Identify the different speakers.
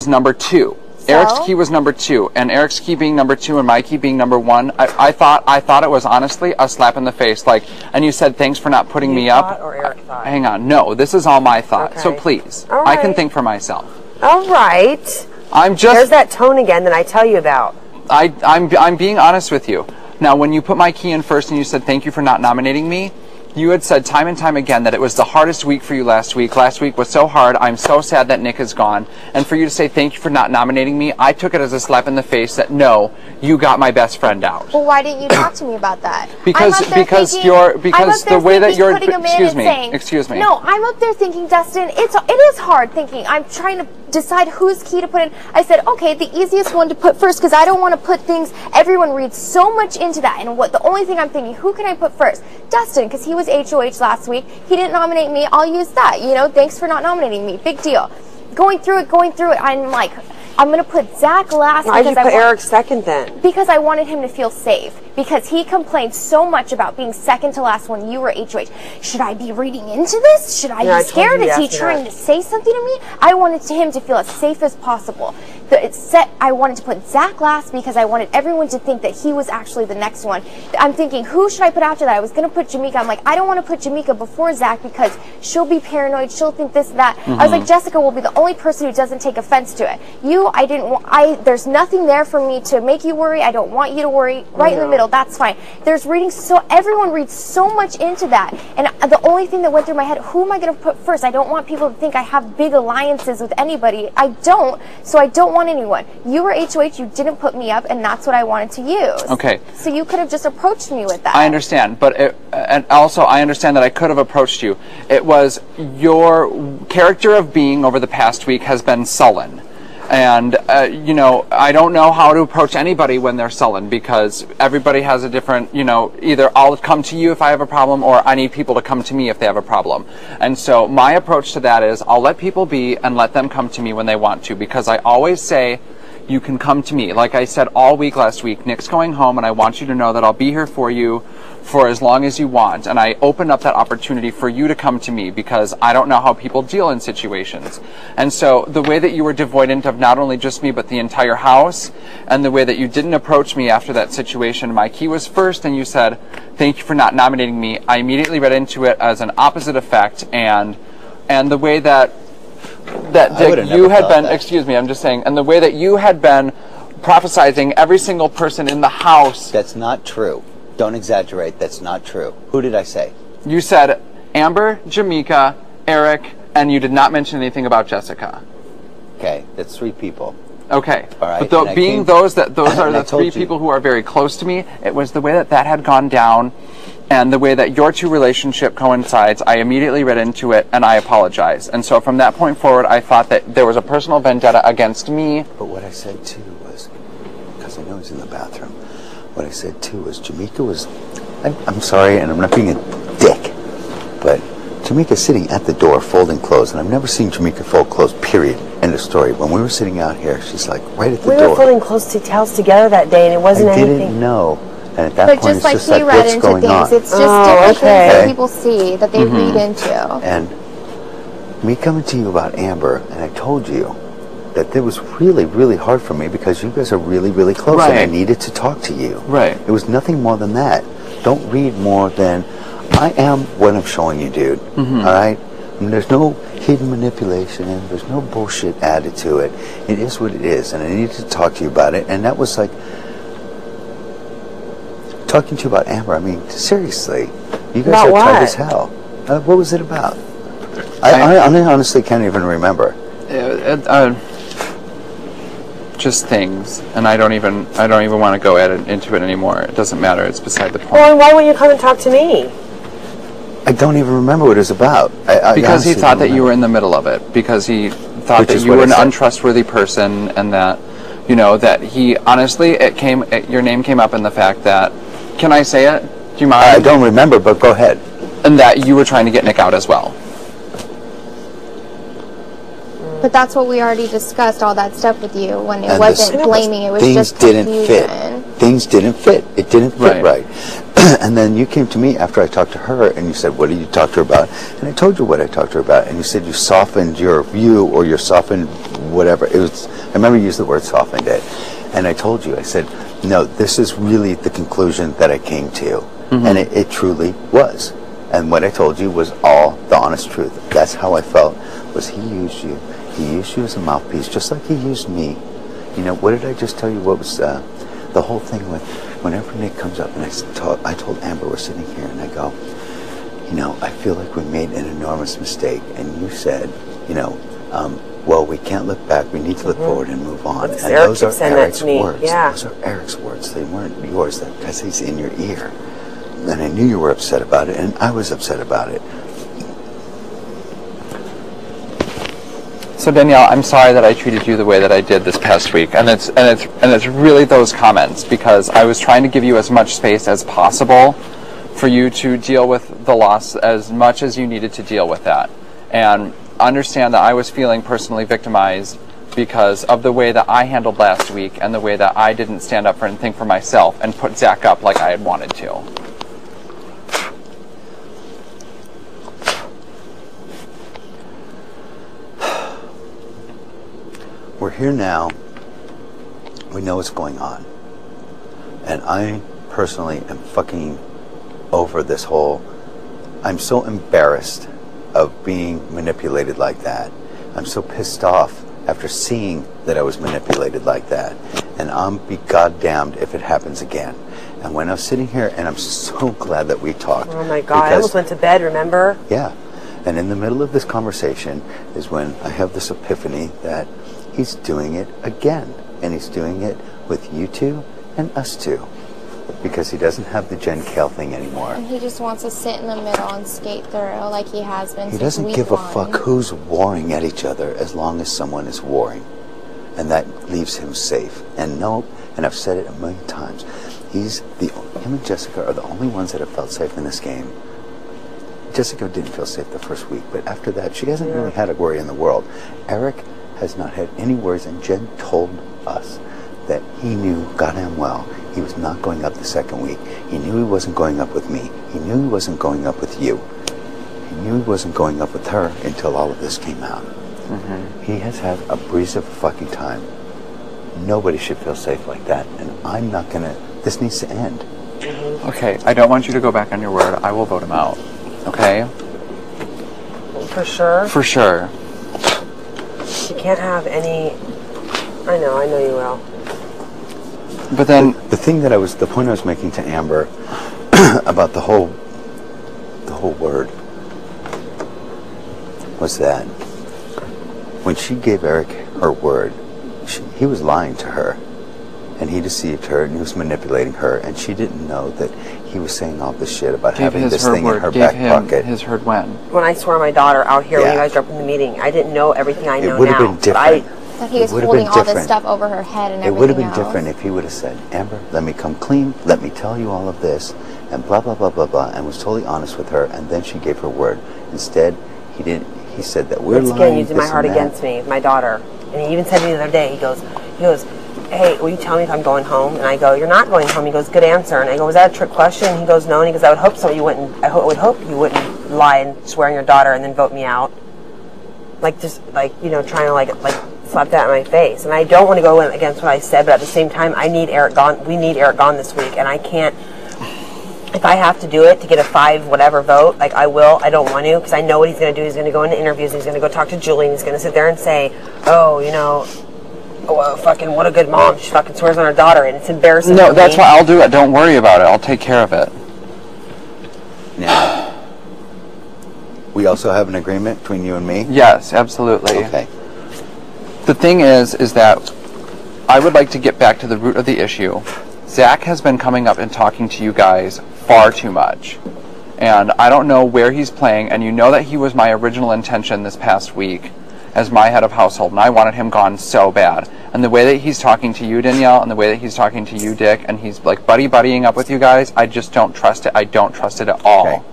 Speaker 1: number 2. So? Eric's key was number 2, and Eric's key being number 2 and my key being number 1. I thought it was honestly a slap in the face. Like, and you said thanks for not putting me up.
Speaker 2: Or Eric thought?
Speaker 1: Hang on, no, this is all my thought.
Speaker 2: Okay.
Speaker 1: So please,
Speaker 2: all right.
Speaker 1: I can think for myself.
Speaker 2: All right. There's that tone again that I tell you about.
Speaker 1: I'm being honest with you. Now, when you put my key in first and you said thank you for not nominating me, you had said time and time again that it was the hardest week for you last week. Last week was so hard. I'm so sad that Nick is gone. And for you to say thank you for not nominating me, I took it as a slap in the face that no, you got my best friend out.
Speaker 3: Well, why didn't you talk to me about that?
Speaker 1: Because the way that you're excuse me.
Speaker 3: No, I'm up there thinking, Dustin, it is hard thinking. I'm trying to decide whose key to put in. I said, okay, the easiest one to put first, because I don't want to put things, everyone reads so much into that, and the only thing I'm thinking, who can I put first? Dustin, because he was HOH last week. He didn't nominate me. I'll use that. You know, thanks for not nominating me. Big deal. Going through it, I'm like, I'm going to put Zach last.
Speaker 2: Why did you put Eric second then?
Speaker 3: Because I wanted him to feel safe. Because he complained so much about being second to last when you were HOH. Should I be reading into this? Should I be scared? Is he trying to say something to me? I wanted him to feel as safe as possible. I wanted to put Zach last because I wanted everyone to think that he was actually the next one. I'm thinking, who should I put after that? I was going to put Jamaica. I'm like, I don't want to put Jamaica before Zach because she'll be paranoid. She'll think this, that. I was like, Jessica will be the only person who doesn't take offense to it. There's nothing there for me to make you worry. I don't want you to worry. Right in the middle, that's fine. Everyone reads so much into that. And the only thing that went through my head, who am I going to put first? I don't want people to think I have big alliances with anybody. I don't, so I don't want anyone. You were HOH, you didn't put me up, and that's what I wanted to use.
Speaker 1: Okay.
Speaker 3: So you could have just approached me with that.
Speaker 1: I understand, but and also I understand that I could have approached you. It was your character of being over the past week has been sullen. And, you know, I don't know how to approach anybody when they're sullen because everybody has a different, you know, either I'll come to you if I have a problem or I need people to come to me if they have a problem. And so my approach to that is I'll let people be and let them come to me when they want to because I always say you can come to me. Like I said all week last week, Nick's going home and I want you to know that I'll be here for you for as long as you want. And I opened up that opportunity for you to come to me because I don't know how people deal in situations. And so the way that you were devoid of not only just me but the entire house and the way that you didn't approach me after that situation, my key was first and you said, thank you for not nominating me. I immediately read into it as an opposite effect and the way that Dick, you had been, excuse me, I'm just saying, and the way that you had been prophesizing every single person in the house.
Speaker 4: That's not true. Don't exaggerate. That's not true. Who did I say?
Speaker 1: You said Amber, Jamaica, Eric, and you did not mention anything about Jessica.
Speaker 4: Okay, that's 3 people.
Speaker 1: Okay,
Speaker 4: all right.
Speaker 1: But those are the 3 people who are very close to me. It was the way that had gone down and the way that your 2 relationship coincides, I immediately read into it and I apologize. And so from that point forward, I thought that there was a personal vendetta against me.
Speaker 4: But what I said too was, because I know he's in the bathroom, what I said too was Jamaica was, I'm sorry and I'm not being a dick, but Jamaica's sitting at the door folding clothes, and I've never seen Jamaica fold clothes, period. End of story. When we were sitting out here, she's like right at the door.
Speaker 2: We were folding clothes together that day, and it wasn't anything.
Speaker 4: I didn't know. And at that point,
Speaker 3: just like
Speaker 4: it's just
Speaker 3: he
Speaker 4: like,
Speaker 3: read
Speaker 4: what's
Speaker 3: into
Speaker 4: going
Speaker 3: things,
Speaker 4: on?
Speaker 3: it's just different things that people see, that they read into.
Speaker 4: And me coming to you about Amber, and I told you that it was really, really hard for me because you guys are really, really close, and I needed to talk to you.
Speaker 1: Right.
Speaker 4: It was nothing more than that. Don't read more than, I am what I'm showing you, dude. All right? I mean, there's no hidden manipulation, and there's no bullshit added to it. It is what it is, and I needed to talk to you about it, and that was like, talking to you about Amber, I mean, seriously, you guys are tight as hell. What was it about? I honestly can't even remember.
Speaker 1: Just things, and I don't even want to go into it anymore. It doesn't matter. It's beside the point.
Speaker 2: Well, why won't you come and talk to me?
Speaker 4: I don't even remember what it was about.
Speaker 1: Because he thought that you were in the middle of it. Because he thought that you were an untrustworthy person, and that, you know, that he honestly, your name came up in the fact that, can I say it? Do you mind?
Speaker 4: I don't remember, but go ahead.
Speaker 1: And that you were trying to get Nick out as well.
Speaker 3: But that's what we already discussed, all that stuff with you, when it wasn't blaming, it was just confusion.
Speaker 4: Things didn't fit. Things didn't fit. It didn't fit right. And then you came to me after I talked to her, and you said, what did you talk to her about? And I told you what I talked to her about, and you said you softened your view, or you softened whatever. It was. I remember you used the word softened it. And I told you, I said, no, this is really the conclusion that I came to. And it truly was. And what I told you was all the honest truth. That's how I felt, was he used you. He used you as a mouthpiece, just like he used me. You know, what did I just tell you? What was the whole thing with, whenever Nick comes up, and I told Amber, we're sitting here, and I go, you know, I feel like we made an enormous mistake. And you said, you know, well, we can't look back. We need to look forward and move on. And those are Eric's words. Yeah. Those are Eric's words. They weren't yours, because he's in your ear. And I knew you were upset about it, and I was upset about it.
Speaker 1: So Danielle, I'm sorry that I treated you the way that I did this past week, and it's really those comments, because I was trying to give you as much space as possible for you to deal with the loss as much as you needed to deal with that, and understand that I was feeling personally victimized because of the way that I handled last week and the way that I didn't stand up for and think for myself and put Zach up like I had wanted to.
Speaker 4: We're here now. We know what's going on. And I personally am fucking over this whole... I'm so embarrassed of being manipulated like that. I'm so pissed off after seeing that I was manipulated like that. And I'm be goddamned if it happens again. And when I was sitting here, and I'm so glad that we talked.
Speaker 2: Oh my God, I almost went to bed, remember?
Speaker 4: Yeah. And in the middle of this conversation is when I have this epiphany that he's doing it again. And he's doing it with you two and us two. Because he doesn't have the Jen Kale thing anymore.
Speaker 3: And he just wants to sit in the middle and skate through like he has been since
Speaker 4: He doesn't give a fuck who's warring at each other as long as someone is warring. And that leaves him safe. And no, and I've said it a million times, him and Jessica are the only ones that have felt safe in this game. Jessica didn't feel safe the first week, but after that, she hasn't really had a worry in the world. Eric has not had any worries, and Jen told us that he knew goddamn well he was not going up the second week. He knew he wasn't going up with me. He knew he wasn't going up with you. He knew he wasn't going up with her until all of this came out. He has had a breeze of a fucking time. Nobody should feel safe like that, and I'm not gonna... This needs to end.
Speaker 1: Okay, I don't want you to go back on your word. I will vote him out. Okay?
Speaker 2: For sure?
Speaker 1: For sure.
Speaker 2: You can't have any... I know you will.
Speaker 1: But then...
Speaker 4: The point I was making to Amber about the whole word was that when she gave Eric her word, he was lying to her. And he deceived her, and he was manipulating her, and she didn't know that he was saying all this shit about having this thing in her back pocket.
Speaker 1: His word when?
Speaker 2: When I swore my daughter out here when you guys were up in the meeting, I didn't know everything I know now.
Speaker 4: It would have been different.
Speaker 3: That he was holding all this stuff over her head and everything else.
Speaker 4: It would have been different if he would have said, Amber, let me come clean, let me tell you all of this, and blah, blah, blah, blah, blah, and was totally honest with her, and then she gave her word. Instead, he didn't. He said that we're lying.
Speaker 2: Once again, using my heart against me, my daughter. And he even said to me the other day, he goes, hey, will you tell me if I'm going home? And I go, you're not going home. He goes, good answer. And I go, was that a trick question? He goes, no. And he goes, I would hope so. I would hope you wouldn't lie and swear on your daughter and then vote me out. Like, just, like, you know, trying to, like slap that in my face. And I don't want to go against what I said, but at the same time, I need Eric gone. We need Eric gone this week. And I can't, if I have to do it to get a 5 whatever vote, like, I will. I don't want to, because I know what he's going to do. He's going to go into interviews, and he's going to go talk to Julie, and he's going to sit there and say, oh, you know, well, fucking, what a good mom. She fucking swears on her daughter, and it's embarrassing.
Speaker 1: No, that's why I'll do it. Don't worry about it. I'll take care of it.
Speaker 4: Now, we also have an agreement between you and me?
Speaker 1: Yes, absolutely.
Speaker 4: Okay.
Speaker 1: The thing is that I would like to get back to the root of the issue. Zach has been coming up and talking to you guys far too much. And I don't know where he's playing, and you know that he was my original intention this past week as my head of household, and I wanted him gone so bad. And the way that he's talking to you, Danielle, and the way that he's talking to you, Dick, and he's like buddying up with you guys, I just don't trust it. I don't trust it at all.
Speaker 4: Okay.